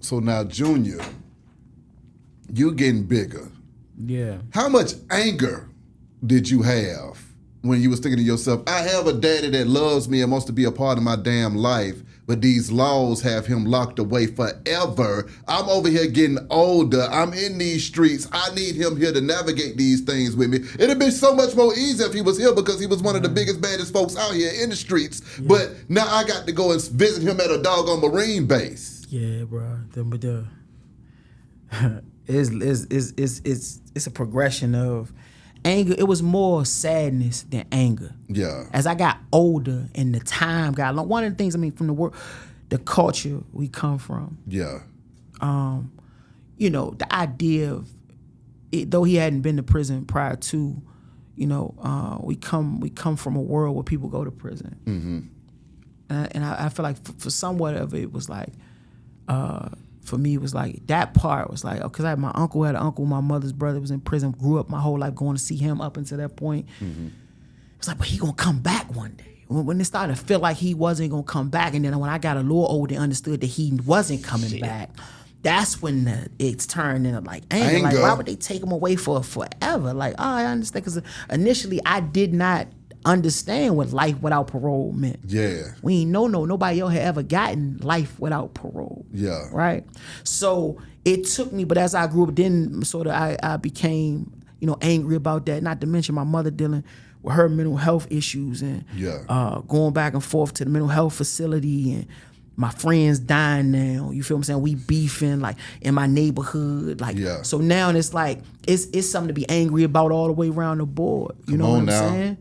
So now, Junior, you getting bigger. Yeah. How much anger did you have when you was thinking to yourself, I have a daddy that loves me and wants to be a part of my damn life, but these laws have him locked away forever. I'm over here getting older. I'm in these streets. I need him here to navigate these things with me. It'd have been so much more easier if he was here because he was one of the biggest, baddest folks out here in the streets. Yeah. But now I got to go and visit him at a doggone Marine base. Yeah, bro. It's a progression of anger. It was more sadness than anger. Yeah. As I got older and the time got long, one of the things, from the work, the culture we come from. Yeah. The idea of it, though he hadn't been to prison prior to, we come from a world where people go to prison. Mm-hmm. And I feel like for somewhat of it was like, for me, it was like, that part was like, because I had an uncle, my mother's brother was in prison, grew up my whole life going to see him up until that point. Mm-hmm. It's like, but he gonna come back one day. When it started to feel like he wasn't gonna come back, and then when I got a little older and understood that he wasn't coming back, that's when it's turned into like anger. Like, why would they take him away for forever? Like, I understand, because initially I did not understand what life without parole meant. Yeah. We ain't nobody else had ever gotten life without parole. Yeah. Right? So it took me, but as I grew up, then sort of I became, angry about that. Not to mention my mother dealing with her mental health issues and going back and forth to the mental health facility, and my friends dying now. You feel what I'm saying? We beefing like in my neighborhood. Like, so now it's like it's something to be angry about all the way around the board. You know what I'm saying?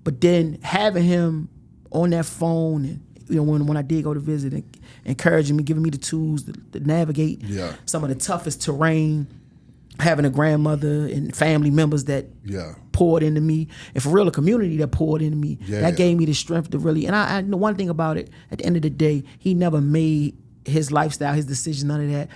But then having him on that phone, and when I did go to visit, and encouraging me, giving me the tools to navigate some of the toughest terrain, having a grandmother and family members that poured into me, and for real, a community that poured into me, that gave me the strength to really. And I know one thing about it, at the end of the day, he never made his lifestyle, his decision, none of that.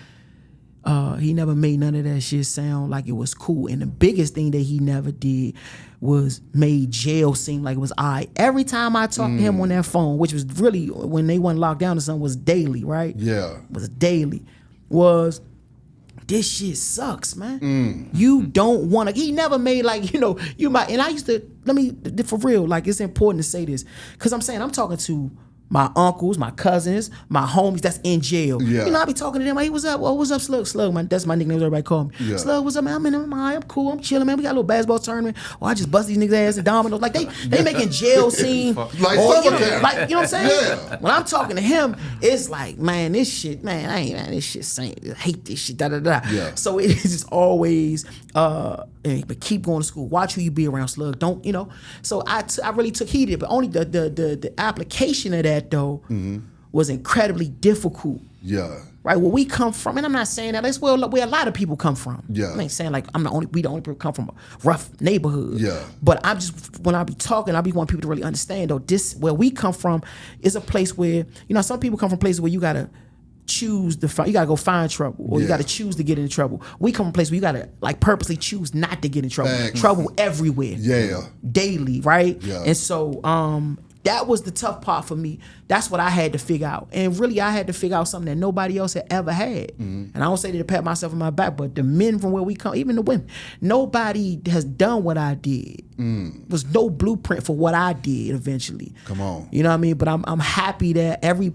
He never made none of that shit sound like it was cool. And the biggest thing that he never did was made jail seem like it was all right. Every time I talked to him on that phone, which was really, when they wasn't locked down or something, was daily, right? Yeah. It was daily. This shit sucks, man. You don't want to. He never made like, you might. And I used to, for real, like, it's important to say this, because I'm talking to my uncles, my cousins, my homies that's in jail. Yeah. I be talking to them. Hey, what's up? Oh, what's up, Slug? Slug, man. That's my nickname. Everybody call me. Yeah. Slug, what's up, man? I'm cool. I'm chilling, man. We got a little basketball tournament. Oh, I just bust these niggas' ass in dominoes. Like, they making jail scene. Like, you know what I'm saying? Yeah. When I'm talking to him, it's like, man, this shit, man, this shit saying, I hate this shit, da-da-da. Yeah. So it is just always, but keep going to school. Watch who you be around, Slug. Don't, So I really took heed of it, but only the application of that, though, was incredibly difficult. Yeah. Right, where we come from, and I'm not saying that, that's where a lot of people come from. Yeah. I ain't saying like we the only people come from a rough neighborhood. Yeah. But I'm just, when I be talking, I be wanting people to really understand, though, this, where we come from is a place where, some people come from places where you gotta choose you gotta go find trouble, or you gotta choose to get into trouble. We come from a place where you gotta like purposely choose not to get in trouble. Thanks. Trouble everywhere. Yeah. Daily, right? Yeah. And so that was the tough part for me. That's what I had to figure out. And really, I had to figure out something that nobody else had ever had. And I don't say that to pat myself on my back, but the men from where we come, even the women, nobody has done what I did. There's no blueprint for what I did eventually. Come on. You know what I mean? But I'm happy that every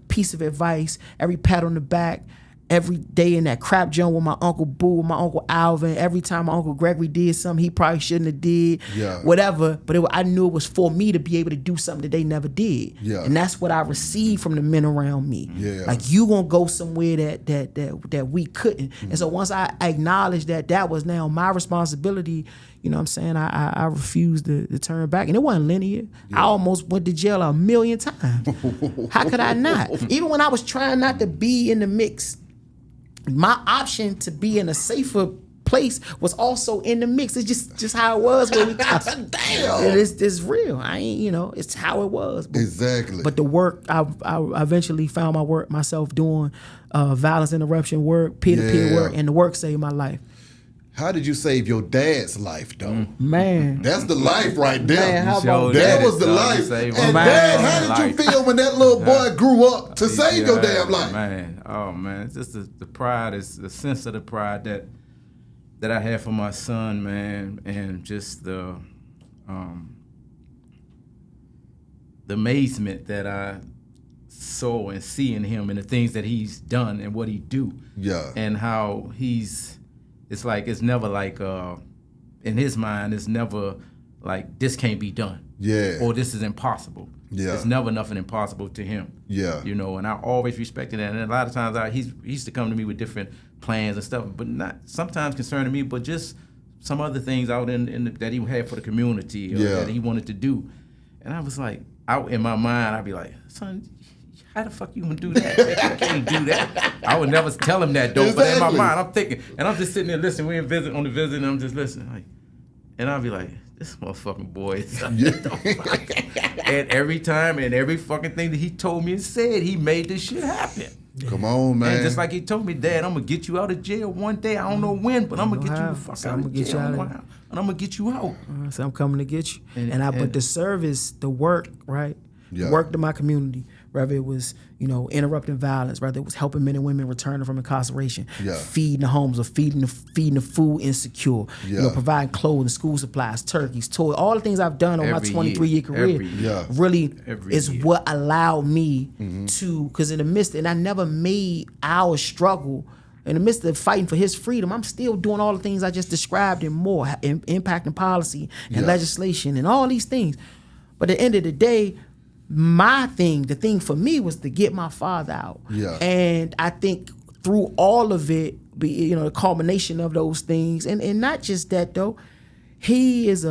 piece of advice, every pat on the back, every day in that crap joint with my Uncle Boo, with my Uncle Alvin, every time my Uncle Gregory did something he probably shouldn't have did, whatever. But I knew it was for me to be able to do something that they never did. Yeah. And that's what I received from the men around me. Yeah. Like, you gonna go somewhere that we couldn't. And so once I acknowledged that was now my responsibility, you know what I'm saying, I refused to turn back. And it wasn't linear. I almost went to jail 1,000,000 times. How could I not? Even when I was trying not to be in the mix, my option to be in a safer place was also in the mix. It's just how it was when we got. Damn. It's real. I ain't, it's how it was. But, Exactly. But the work, I eventually found myself doing violence interruption work, peer-to-peer work, and the work saved my life. How did you save your dad's life, though? Man. That's the life right there. Man, how about that was the life. And Dad, how did you feel when that little boy grew up to save your damn life? Man, oh man, it's just the pride, is the sense of the pride that I have for my son, man, and just the amazement that I saw and see in him and the things that he's done and what he do. Yeah. And how it's never like, in his mind, it's never like, this can't be done. Yeah. Or this is impossible. Yeah. It's never nothing impossible to him. Yeah. You know, and I always respected that. And a lot of times he used to come to me with different plans and stuff, but not sometimes concerning me, but just some other things out that he had for the community or that he wanted to do. And I was like, out in my mind, I'd be like, son, how the fuck you gonna do that? You can't do that. I would never tell him that, though. Exactly. But in my mind, I'm thinking, and I'm just sitting there listening. We on the visit, and I'm just listening. Like, and I'll be like, this motherfucking boy is And every time and every fucking thing that he told me and said, he made this shit happen. Come on, man. And just like he told me, Dad, I'm gonna get you out of jail one day. I don't know when, but I'm gonna get you the fuck out of jail. And I'm gonna get you out. So I'm coming to get you. But the service, the work, right? Yeah. Work to my community, whether it was, interrupting violence, whether it was helping men and women returning from incarceration, feeding the homes or feeding the food insecure, providing clothing, school supplies, turkeys, toys, all the things I've done on my 23-year career really is what allowed me to, because in the midst, and I never made our struggle, in the midst of fighting for his freedom, I'm still doing all the things I just described and more, impacting policy and legislation and all these things. But at the end of the day, the thing for me was to get my father out. Yeah. And I think through all of it, the culmination of those things, and not just that though, he is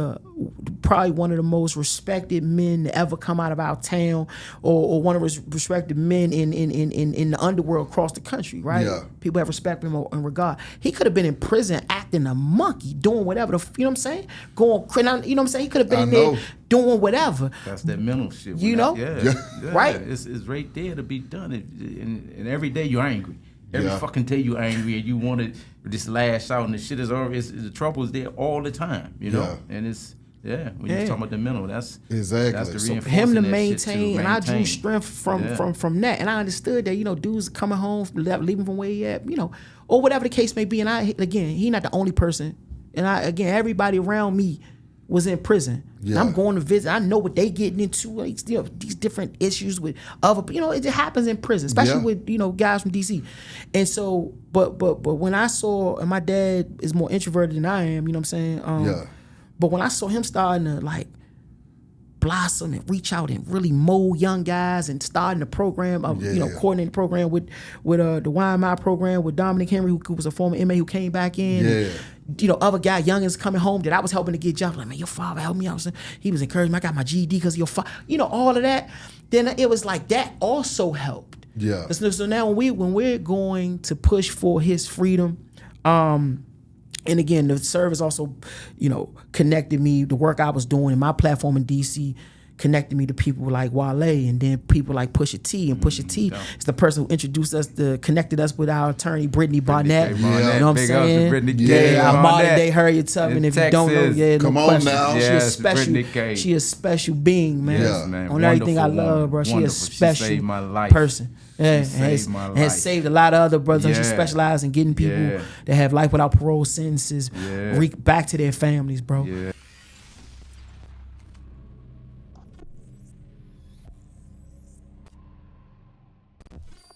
probably one of the most respected men to ever come out of our town, or one of the respected men in the underworld across the country, right? Yeah. People have respect for him and regard. He could have been in prison acting a monkey, doing whatever, you know what I'm saying? Going, you know what I'm saying? He could have been in there doing whatever. That's that mental shit. Right? It's right there to be done. And every day you're angry. Every fucking day you angry and you want to just lash out, and the shit is always, the trouble is there all the time, And it's when you're talking about the mental, that's exactly that's the so reinforcing for him to that maintain, shit and I drew strength from that, and I understood that dudes coming home, leaving from where he at, or whatever the case may be, and he not the only person, and everybody around me was in prison. Yeah. I'm going to visit. I know what they getting into. These different issues with other. It just happens in prison, especially with guys from DC. And so, but when I saw, and my dad is more introverted than I am. You know what I'm saying? But when I saw him starting to blossom and reach out and really mold young guys and starting the program of coordinating the program with the YMI program with Dominic Henry, who was a former inmate who came back in. Other guy, youngins coming home that I was helping to get jobs. Like, man, your father helped me out. He was encouraging me. I got my GED because of your father. All of that. Then it was like that also helped. Yeah. So now when we're going to push for his freedom, and again, the service also, connected me. The work I was doing in my platform in DC connected me to people like Wale, and then people like Pusha T. And Pusha T is the person who introduced us, connected us with our attorney, Brittany Barnett. You know what I'm saying? Our modern day Harriet Tubman. If you don't know, come on now. She is special. She is a special being, man. Yes, man. On everything I love, bro. She is a special she saved my life. person. She saved my life. Has saved a lot of other brothers. She specializes in getting people that have life without parole sentences back to their families, bro.